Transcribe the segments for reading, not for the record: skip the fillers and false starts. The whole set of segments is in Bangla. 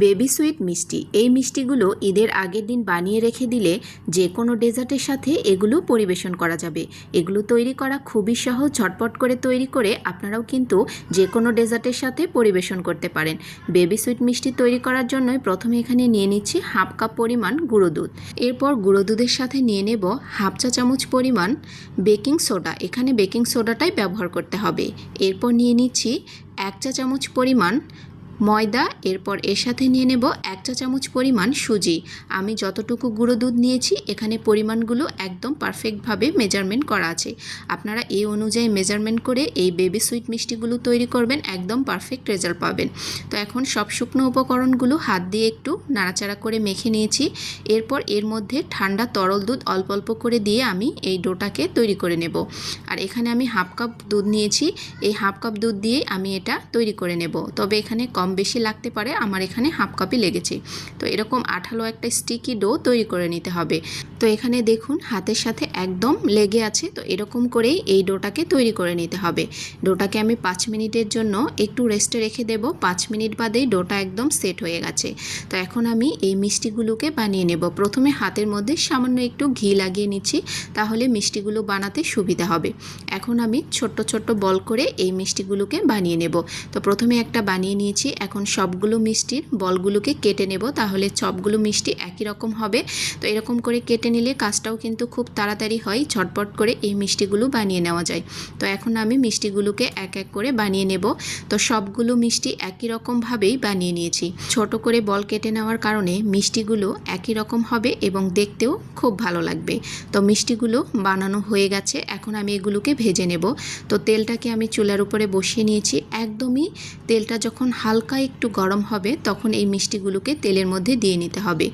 বেবি সুইট মিষ্টি, এই মিষ্টিগুলো ঈদের আগের দিন বানিয়ে রেখে দিলে যে কোনো ডেজার্টের সাথে এগুলো পরিবেশন করা যাবে। এগুলো তৈরি করা খুবই সহজ, ঝটপট করে তৈরি করে আপনারাও কিন্তু যে কোনো ডেজার্টের সাথে পরিবেশন করতে পারেন। বেবি সুইট মিষ্টি তৈরি করার জন্যই প্রথমে এখানে নিয়ে নিচ্ছি হাফ কাপ পরিমাণ গুঁড়ো দুধ। এরপর গুঁড়ো দুধের সাথে নিয়ে নেব হাফ চা চামচ পরিমাণ বেকিং সোডা, এখানে বেকিং সোডাটাই ব্যবহার করতে হবে। এরপর নিয়ে নিচ্ছি 1 চা চামচ পরিমাণ ময়দা, এরপর এর সাথে নিয়ে নেব 1 চা চামচ পরিমাণ সুজি। আমি যতটুকু গুঁড়ো দুধ নিয়েছি এখানে পরিমাণগুলো একদম পারফেক্টভাবে মেজারমেন্ট করা আছে। আপনারা এই অনুযায়ী মেজারমেন্ট করে এই বেবি সুইট মিষ্টিগুলো তৈরি করবেন, একদম পারফেক্ট রেজাল্ট পাবেন। তো এখন সব শুকনো উপকরণগুলো হাত দিয়ে একটু নাড়াচাড়া করে মেখে নিয়েছি। এরপর এর মধ্যে ঠান্ডা তরল দুধ অল্প অল্প করে দিয়ে আমি এই ডোটাকে তৈরি করে নেব। আর এখানে আমি হাফ কাপ দুধ নিয়েছি, এই হাফ কাপ দুধ দিয়ে আমি এটা তৈরি করে নেব। তবে এখানে কম বেশি লাগতে পারে, আমার এখানে হাফ কাপই লেগেছে। তো এরকম আঠালো একটা স্টিকি ডো তৈরি করে নিতে হবে। তো এখানে দেখুন হাতের সাথে একদম লেগে আছে। তো এরকম করেই এই ডোটাকে তৈরি করে নিতে হবে। ডোটাকে আমি 5 মিনিটের জন্য একটু রেস্টে রেখে দেব। 5 মিনিট বাদেই ডোটা একদম সেট হয়ে গেছে। তো এখন আমি এই মিষ্টিগুলোকে বানিয়ে নেব। প্রথমে হাতের মধ্যে সামান্য একটু ঘি লাগিয়ে নিচ্ছি, তাহলে মিষ্টিগুলো বানাতে সুবিধা হবে। এখন আমি ছোট্ট ছোট্ট বল করে এই মিষ্টিগুলোকে বানিয়ে নেব। তো প্রথমে একটা বানিয়ে নিয়েছি, এখন সবগুলো মিষ্টির বলগুলোকে কেটে নেব, তাহলে সবগুলো মিষ্টি একই রকম হবে। তো এরকম করে কেটে নিলে কাজটাও কিন্তু খুব তাড়াতাড়ি হয়, ঝটপট করে এই মিষ্টিগুলো বানিয়ে নেওয়া যায়। তো এখন আমি মিষ্টিগুলোকে এক এক করে বানিয়ে নেব। তো সবগুলো মিষ্টি একই রকমভাবেই বানিয়ে নিয়েছি। ছোট করে বল কেটে নেওয়ার কারণে মিষ্টিগুলো একই রকম হবে এবং দেখতেও খুব ভালো লাগবে। তো মিষ্টিগুলো বানানো হয়ে গেছে, এখন আমি এগুলোকে ভেজে নেব। তো তেলটাকে আমি চুলার উপরে বসিয়ে নিয়েছি। একদমই তেলটা যখন হালকা একটু গরম হবে তখন এই মিষ্টিগুলোকে তেলের মধ্যে দিয়ে নিতে হবে।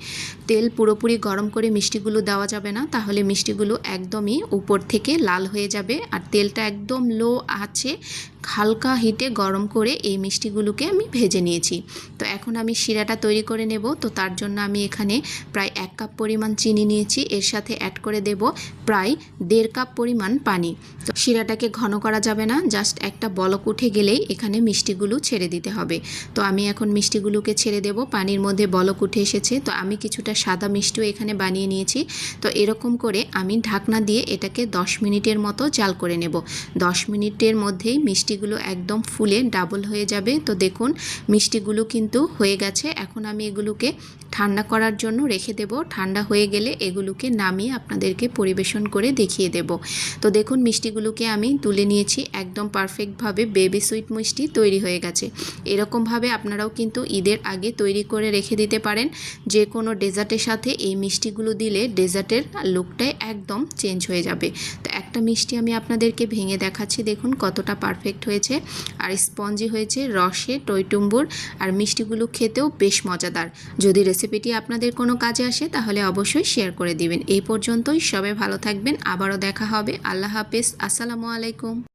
তেল পুরোপুরি গরম করে মিষ্টিগুলো দেওয়া যাবে না, তাহলে মিষ্টিগুলো একদমই উপর থেকে লাল হয়ে যাবে। আর তেলটা একদম লো আছে, হালকা হিটে গরম করে এই মিষ্টিগুলোকে আমি ভেজে নিয়েছি। তো এখন আমি শিরাটা তৈরি করে নেব। তো তার জন্য আমি এখানে প্রায় 1 কাপ পরিমাণ চিনি নিয়েছি, এর সাথে অ্যাড করে দেব প্রায় 1.5 কাপ পরিমাণ পানি। তো শিরাটাকে ঘন করা যাবে না, জাস্ট একটা বলক উঠে গেলেই এখানে মিষ্টিগুলো ছেড়ে দিতে হবে। তো আমি এখন মিষ্টিগুলোকে ছেড়ে দেব। পানির মধ্যে বলক উঠে এসেছে। তো আমি কিছুটা সাদা মিষ্টিও এখানে বানিয়ে নিয়েছি। তো এরকম করে আমি ঢাকনা দিয়ে এটাকে 10 মিনিটের মতো জাল করে নেব। 10 মিনিটের মধ্যেই মিষ্টিগুলো একদম ফুলে ডাবল হয়ে যাবে। তো দেখুন মিষ্টিগুলো কিন্তু হয়ে গেছে। এখন আমি এগুলোকে ঠান্ডা করার জন্য রেখে দেব। ঠান্ডা হয়ে গেলে এগুলোকে নামিয়ে আপনাদেরকে পরিবেশন করে দেখিয়ে দেব। তো দেখুন মিষ্টিগুলোকে আমি তুলে নিয়েছি, একদম পারফেক্টভাবে বেবি সুইট মিষ্টি তৈরি হয়ে গেছে। এরকমভাবে আপনারাও কিন্তু ঈদের আগে তৈরি করে রেখে দিতে পারেন। যে কোনো ডেজার্টের সাথে এই মিষ্টিগুলো দিলে ডেজার্টের লুকটাই একদম চেঞ্জ হয়ে যাবে। তো একটা মিষ্টি আমি আপনাদেরকে ভেঙে দেখাচ্ছি, দেখুন কতটা পারফেক্ট হয়েছে আর স্পঞ্জি হয়েছে, রসে টইটুম্বুর। আর মিষ্টিগুলো খেতেও বেশ মজাদার। যদি রেসিপিটি আপনাদের কোনো কাজে আসে তাহলে অবশ্যই শেয়ার করে দিবেন। এই পর্যন্তই, সবাই ভালো থাকবেন, আবারও দেখা হবে। আল্লাহ হাফেজ, আসসালামু আলাইকুম।